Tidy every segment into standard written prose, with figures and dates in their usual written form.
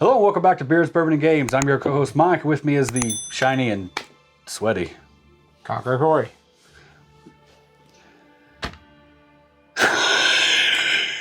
Hello and welcome back to Beers, Bourbon, and Games. I'm your co-host Mike. With me is the shiny and sweaty Conqueror Corey.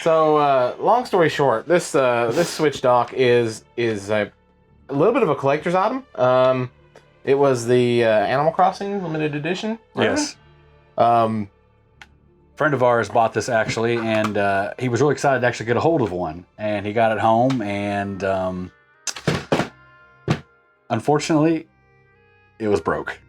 So, long story short, this Switch dock is a little bit of a collector's item. It was the Animal Crossing limited edition. Yes. Um, Friend of ours bought this actually, and he was really excited to actually get a hold of one. And he got it home, and unfortunately, it was broke.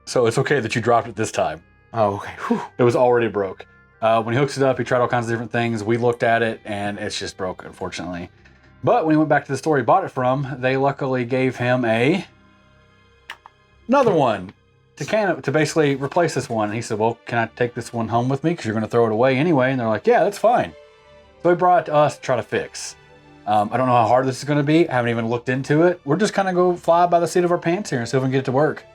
So it's okay that you dropped it this time. oh, okay. Whew. It was already broke. When he hooks it up, he tried all kinds of different things. We looked at it, and it's just broke, unfortunately. But when he went back to the store he bought it from, they luckily gave him another one to basically replace this one. And he said, well, can I take this one home with me? Because you're going to throw it away anyway. And they're like, yeah, that's fine. So he brought it to us to try to fix. I don't know how hard this is going to be. I haven't even looked into it. We're just kind of go fly by the seat of our pants here and see if we can get it to work.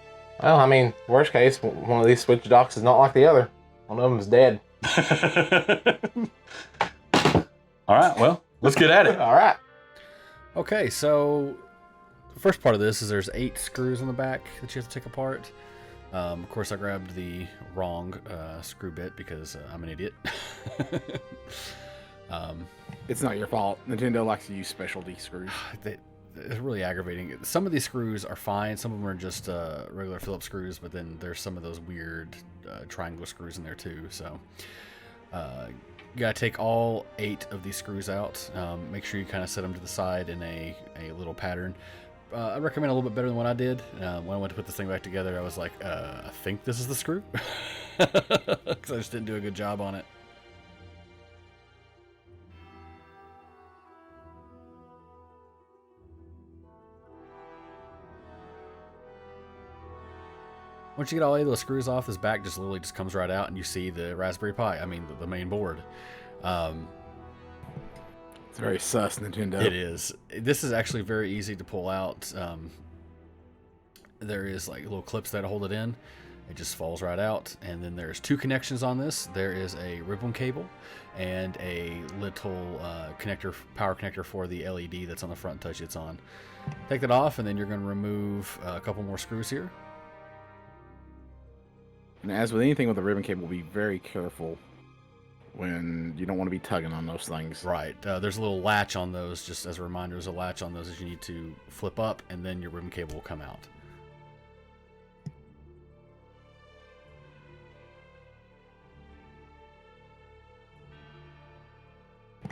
Well, I mean, worst case, one of these Switch docks is not like the other. One of them is dead. All right, well, let's get at it. All right. Okay, so the first part of this is there's 8 screws on the back that you have to take apart. Of course, I grabbed the wrong screw bit because I'm an idiot. It's not your fault. Nintendo likes to use specialty screws. It's really aggravating. Some of these screws are fine. Some of them are just regular Phillips screws, but then there's some of those weird triangle screws in there too. So you gotta take all 8 of these screws out. Make sure you kind of set them to the side in a little pattern. I recommend a little bit better than what I did. When I went to put this thing back together, I was like, I think this is the screw. Because I just didn't do a good job on it. Once you get all 8 of those screws off, this back just literally just comes right out, and you see the Raspberry Pi. I mean, the main board. It's very sus, Nintendo. It is. This is actually very easy to pull out. There is like little clips that hold it in. It just falls right out. And then there's 2 connections on this. There is a ribbon cable and a little power connector for the LED that's on the front touch it's on. Take that off, and then you're going to remove a couple more screws here. And as with anything with a ribbon cable, be very careful when you don't want to be tugging on those things. Right. There's a little latch on those, just as a reminder, there's a latch on those that you need to flip up, and then your ribbon cable will come out.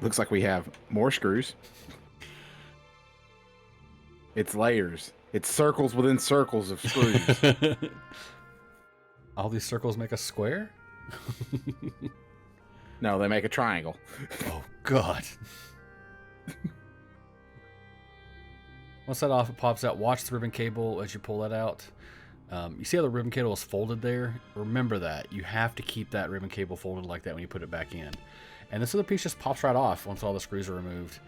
Looks like we have more screws. It's layers. It's circles within circles of screws. All these circles make a square? No, they make a triangle. Oh, God. Once that off, it pops out. Watch the ribbon cable as you pull that out. You see how the ribbon cable is folded there? Remember that. You have to keep that ribbon cable folded like that when you put it back in. And this other piece just pops right off once all the screws are removed.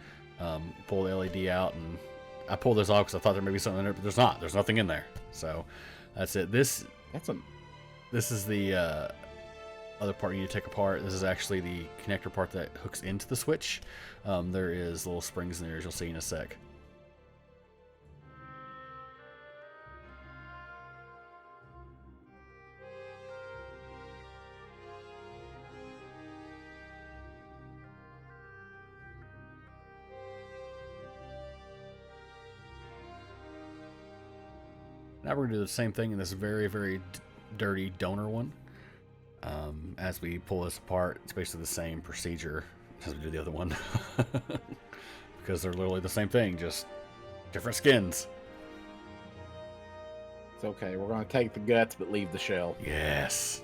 Pull the LED out, and I pulled this off because I thought there may be something in there, but there's not. There's nothing in there. So that's it. This is the other part you need to take apart. This is actually the connector part that hooks into the Switch. There is little springs in there, as you'll see in a sec. Now we're going to do the same thing in this very, very dirty donor one. As we pull this apart, it's basically the same procedure as we do the other one. Because they're literally the same thing, just different skins. It's okay. We're going to take the guts but leave the shell. Yes.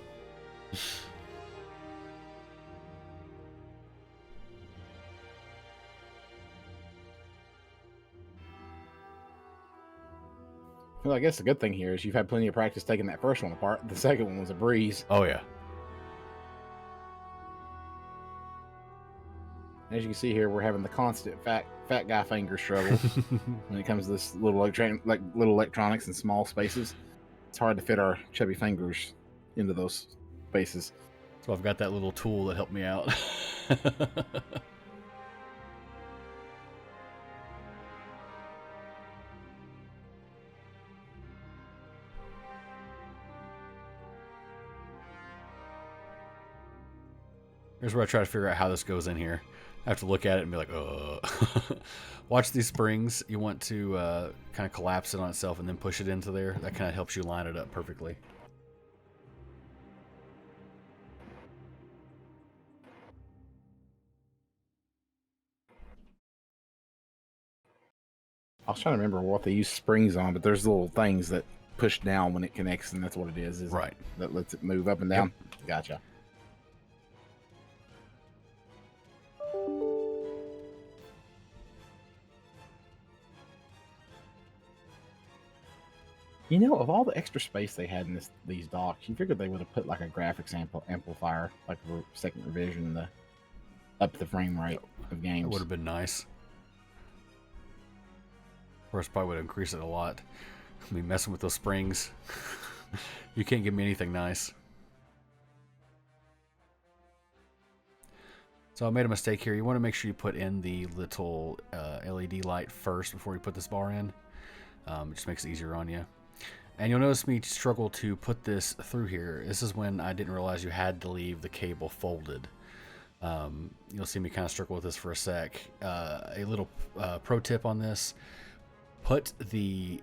Well, I guess the good thing here is you've had plenty of practice taking that first one apart. The second one was a breeze. Oh, yeah. As you can see here, we're having the constant fat guy finger struggle when it comes to this little electronics in small spaces. It's hard to fit our chubby fingers into those spaces. So I've got that little tool that helped me out. Here's where I try to figure out how this goes in here. I have to look at it and be like, Watch these springs. You want to kind of collapse it on itself and then push it into there. That kind of helps you line it up perfectly. I was trying to remember what they use springs on, but there's little things that push down when it connects, and that's what it is Right. that lets it move up and down. Gotcha. You know, of all the extra space they had in these docks, you figured they would have put like a graphics amplifier, like a second revision, to up the frame rate of games. It would have been nice. Of course, probably would increase it a lot. I mean, messing with those springs. You can't give me anything nice. So I made a mistake here. You want to make sure you put in the little LED light first before you put this bar in. It just makes it easier on you. And you'll notice me struggle to put this through here. This is when I didn't realize you had to leave the cable folded. You'll see me kind of struggle with this for a sec. A little pro tip on this. Put the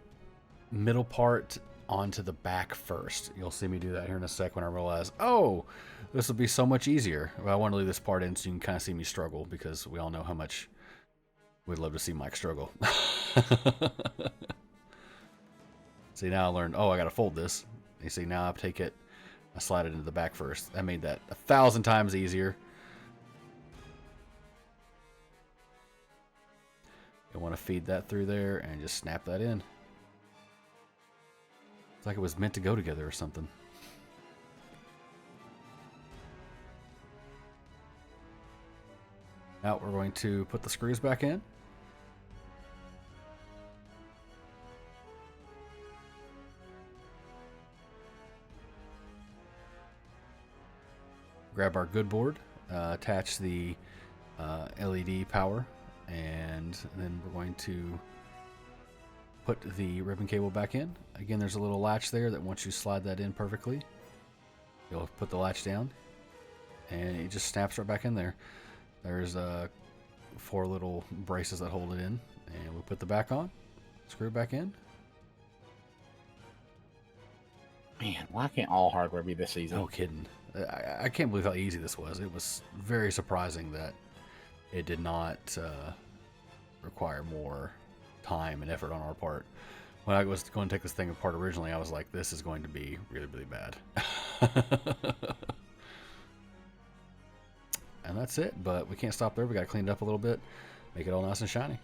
middle part onto the back first. You'll see me do that here in a sec when I realize, oh, this will be so much easier. Well, I want to leave this part in so you can kind of see me struggle, because we all know how much we'd love to see Mike struggle. See, now I learned, oh, I got to fold this. You see, now I take it, I slide it into the back first. That made that 1,000 times easier. You want to feed that through there and just snap that in. It's like it was meant to go together or something. Now we're going to put the screws back in. Grab our good board, attach the LED power, and then we're going to put the ribbon cable back in. Again, there's a little latch there that once you slide that in perfectly, you'll put the latch down and it just snaps right back in there. There's 4 little braces that hold it in, and we put the back on, screw it back in. Man, why can't all hardware be this easy? No kidding. I can't believe how easy this was. It was very surprising that it did not require more time and effort on our part. When I was going to take this thing apart originally, I was like, this is going to be really, really bad. And that's it, but we can't stop there. We got to clean it up a little bit, make it all nice and shiny.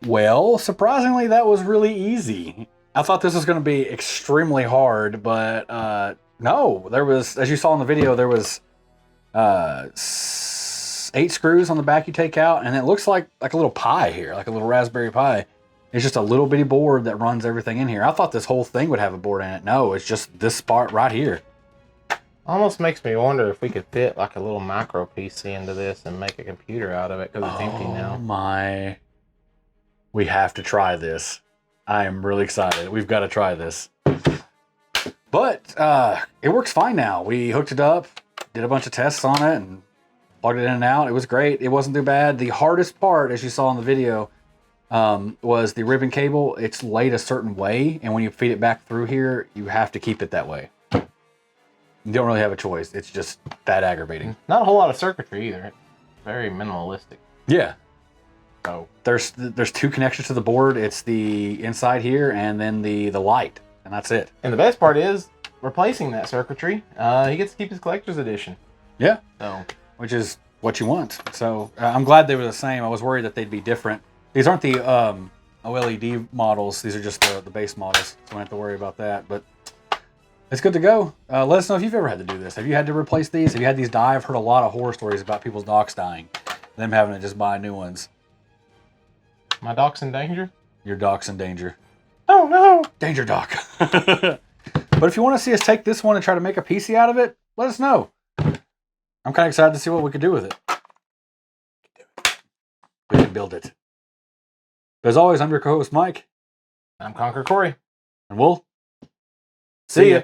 Well, surprisingly, that was really easy. I thought this was going to be extremely hard, but no. There was, as you saw in the video, there was 8 screws on the back you take out, and it looks like a little pie here, like a little Raspberry Pi. It's just a little bitty board that runs everything in here. I thought this whole thing would have a board in it. No, it's just this part right here. Almost makes me wonder if we could fit like a little micro PC into this and make a computer out of it, because it's empty Oh now. my. We have to try this. I am really excited. We've got to try this. But it works fine now. We hooked it up, did a bunch of tests on it, and plugged it in and out. It was great. It wasn't too bad. The hardest part, as you saw in the video, was the ribbon cable. It's laid a certain way, and when you feed it back through here, you have to keep it that way. You don't really have a choice. It's just that aggravating. Not a whole lot of circuitry either. It's very minimalistic. Yeah. So There's 2 connections to the board. It's the inside here and then the light, and that's it. and the best part is replacing that circuitry. He gets to keep his collector's edition. Yeah. So Which is what you want. So I'm glad they were the same. I was worried that they'd be different. These aren't the OLED models. These are just the base models, so I don't have to worry about that. But it's good to go. Let us know if you've ever had to do this. Have you had to replace these? Have you had these die? I've heard a lot of horror stories about people's docks dying, them having to just buy new ones. my dock's in danger. Your dock's in danger. Oh no! Danger dock. But if you want to see us take this one and try to make a PC out of it, let us know. I'm kind of excited to see what we could do with it. We can build it. But as always, I'm your co-host Mike, I'm Conquer Corey. and we'll See ya.